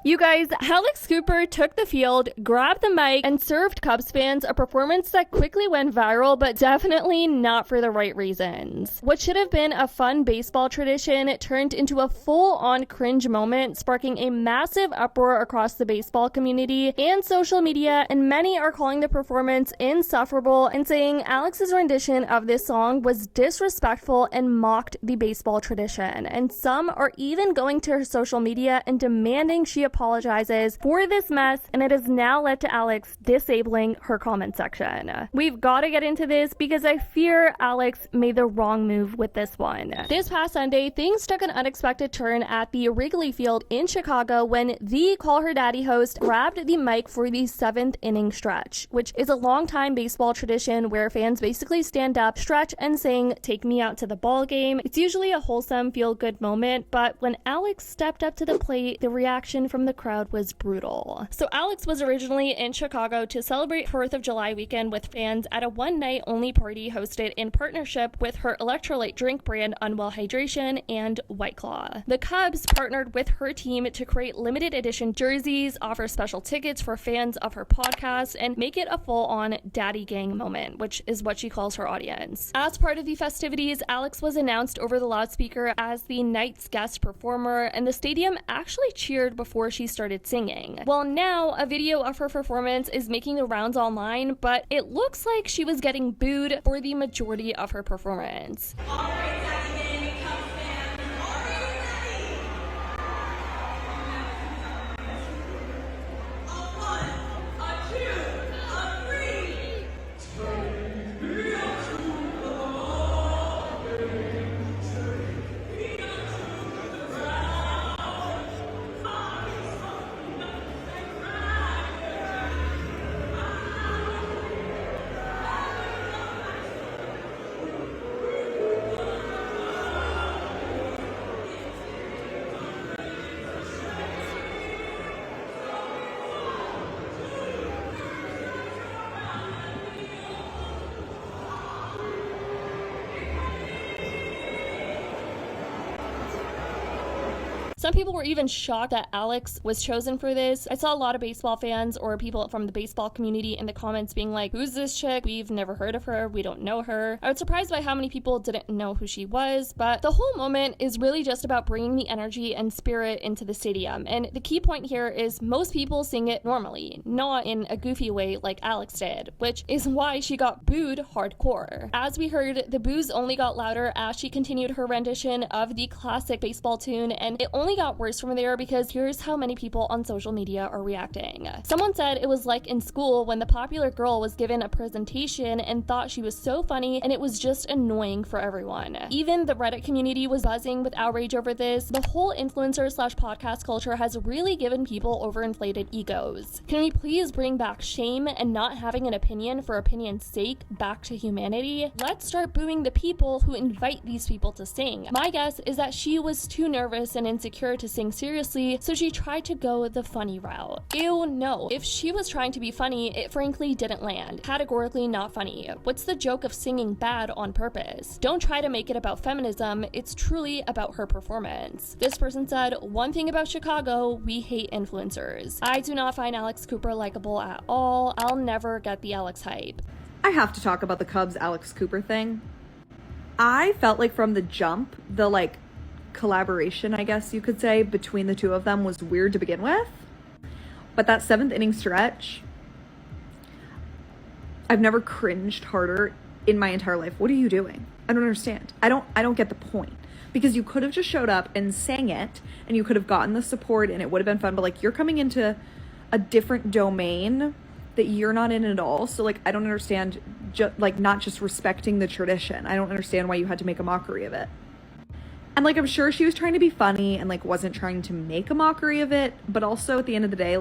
You guys, Alex Cooper took the field, grabbed the mic, and served Cubs fans a performance that quickly went viral, but definitely not for the right reasons. What should have been a fun baseball tradition turned into a full-on cringe moment, sparking a massive uproar across the baseball community and social media, and many are calling the performance insufferable and saying Alex's rendition of this song was disrespectful and mocked the baseball tradition. And some are even going to her social media and demanding she apologizes for this mess, and it has now led to Alex disabling her comment section. We've got to get into this because I fear Alex made the wrong move with this one. This past Sunday, things took an unexpected turn at the Wrigley Field in Chicago when the Call Her Daddy host grabbed the mic for the 7th inning stretch, which is a long-time baseball tradition where fans basically stand up, stretch, and sing "Take Me Out to the Ball Game." It's usually a wholesome, feel-good moment, but when Alex stepped up to the plate, the reaction from the crowd was brutal. So Alex was originally in Chicago to celebrate 4th of July weekend with fans at a one-night only party hosted in partnership with her electrolyte drink brand Unwell Hydration and White Claw. The Cubs partnered with her team to create limited edition jerseys, offer special tickets for fans of her podcast, and make it a full-on daddy gang moment, which is what she calls her audience. As part of the festivities, Alex was announced over the loudspeaker as the night's guest performer, and the stadium actually cheered before she started singing. Well, now a video of her performance is making the rounds online, but it looks like she was getting booed for the majority of her performance. Some people were even shocked that Alex was chosen for this. I saw a lot of baseball fans or people from the baseball community in the comments being like, "Who's this chick? We've never heard of her. We don't know her." I was surprised by how many people didn't know who she was, but the whole moment is really just about bringing the energy and spirit into the stadium. And the key point here is most people sing it normally, not in a goofy way like Alex did, which is why she got booed hardcore. As we heard, the boos only got louder as she continued her rendition of the classic baseball tune, and it only got worse from there because here's how many people on social media are reacting. Someone said it was like in school when the popular girl was given a presentation and thought she was so funny and it was just annoying for everyone. Even the Reddit community was buzzing with outrage over this. The whole influencer slash podcast culture has really given people overinflated egos. Can we please bring back shame and not having an opinion for opinion's sake back to humanity? Let's start booing the people who invite these people to sing. My guess is that she was too nervous and insecure to sing seriously, so she tried to go the funny route. Ew, no. If she was trying to be funny, it frankly didn't land. Categorically not funny. What's the joke of singing bad on purpose? Don't try to make it about feminism, it's truly about her performance. This person said, "One thing about Chicago, we hate influencers. I do not find Alex Cooper likable at all. I'll never get the Alex hype." I have to talk about the Cubs Alex Cooper thing. I felt like from the jump, the collaboration, I guess you could say, between the two of them was weird to begin with. But that 7th inning stretch, I've never cringed harder in my entire life. What are you doing? I don't understand. I don't get the point. Because you could have just showed up and sang it and you could have gotten the support and it would have been fun, but you're coming into a different domain that you're not in at all. So I don't understand not just respecting the tradition. I don't understand why you had to make a mockery of it. And I'm sure she was trying to be funny and wasn't trying to make a mockery of it, but also at the end of the day,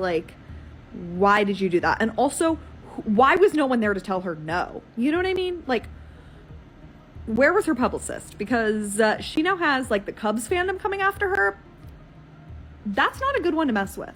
why did you do that? And also, why was no one there to tell her no? You know what I mean? Where was her publicist? Because she now has the Cubs fandom coming after her. That's not a good one to mess with.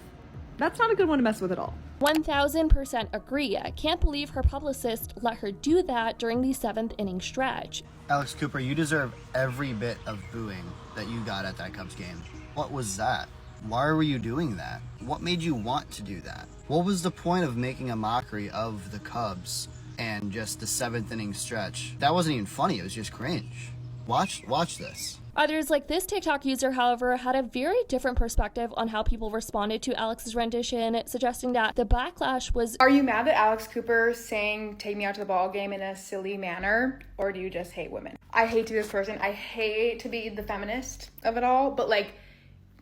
That's not a good one to mess with at all. 1000% agree. I can't believe her publicist let her do that during the 7th inning stretch. Alex Cooper, you deserve every bit of booing that you got at that Cubs game. What was that? Why were you doing that? What made you want to do that? What was the point of making a mockery of the Cubs and just the 7th inning stretch? That wasn't even funny, it was just cringe. Watch this. Others, like this TikTok user, however, had a very different perspective on how people responded to Alex's rendition, suggesting that the backlash was... Are you mad that Alex Cooper sang "Take Me Out to the Ball Game" in a silly manner, or do you just hate women? I hate to be this person. I hate to be the feminist of it all, but like,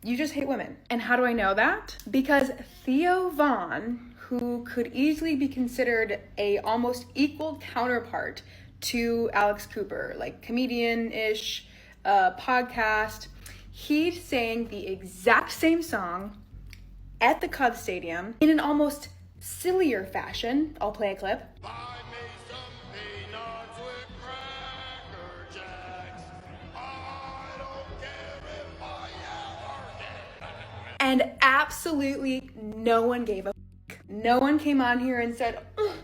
you just hate women. And how do I know that? Because Theo Vaughn, who could easily be considered a almost equal counterpart to Alex Cooper, like comedian-ish, podcast, he sang the exact same song at the Cubs stadium in an almost sillier fashion. I'll play a clip. Buy me some peanuts with Cracker Jacks. I don't care if I ever get. And absolutely no one gave a f***. No one came on here and said, "Ugh,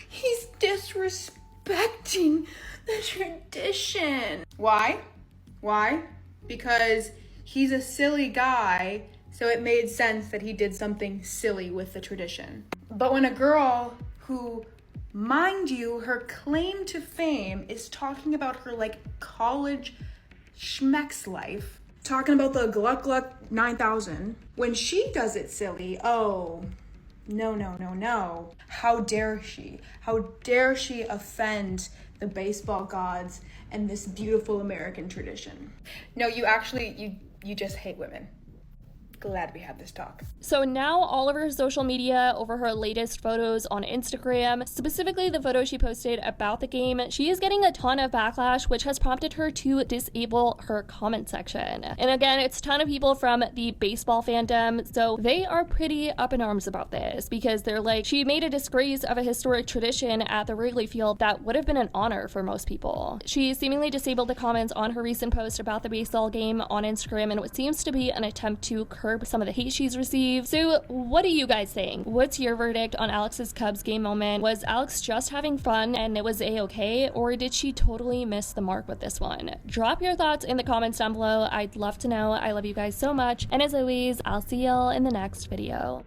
he's disrespecting the tradition." Why? Because he's a silly guy, so it made sense that he did something silly with the tradition. But when a girl who, mind you, her claim to fame is talking about her like college schmeck's life, talking about the Gluck Gluck 9000, when she does it silly, oh, no. How dare she? How dare she offend the baseball gods and this beautiful American tradition? No, you actually, you just hate women. Glad we had this talk. So now all over her social media, over her latest photos on Instagram, specifically the photo she posted about the game, she is getting a ton of backlash, which has prompted her to disable her comment section. And again, it's a ton of people from the baseball fandom, so they are pretty up in arms about this, because they're like, she made a disgrace of a historic tradition at the Wrigley Field that would have been an honor for most people. She seemingly disabled the comments on her recent post about the baseball game on Instagram in what seems to be an attempt to curb some of the hate she's received. So what are you guys saying? What's your verdict on Alex's Cubs game moment? Was Alex just having fun and it was a-okay, or did she totally miss the mark with this one? Drop your thoughts in the comments down below. I'd love to know. I love you guys so much. And as always, I'll see y'all in the next video.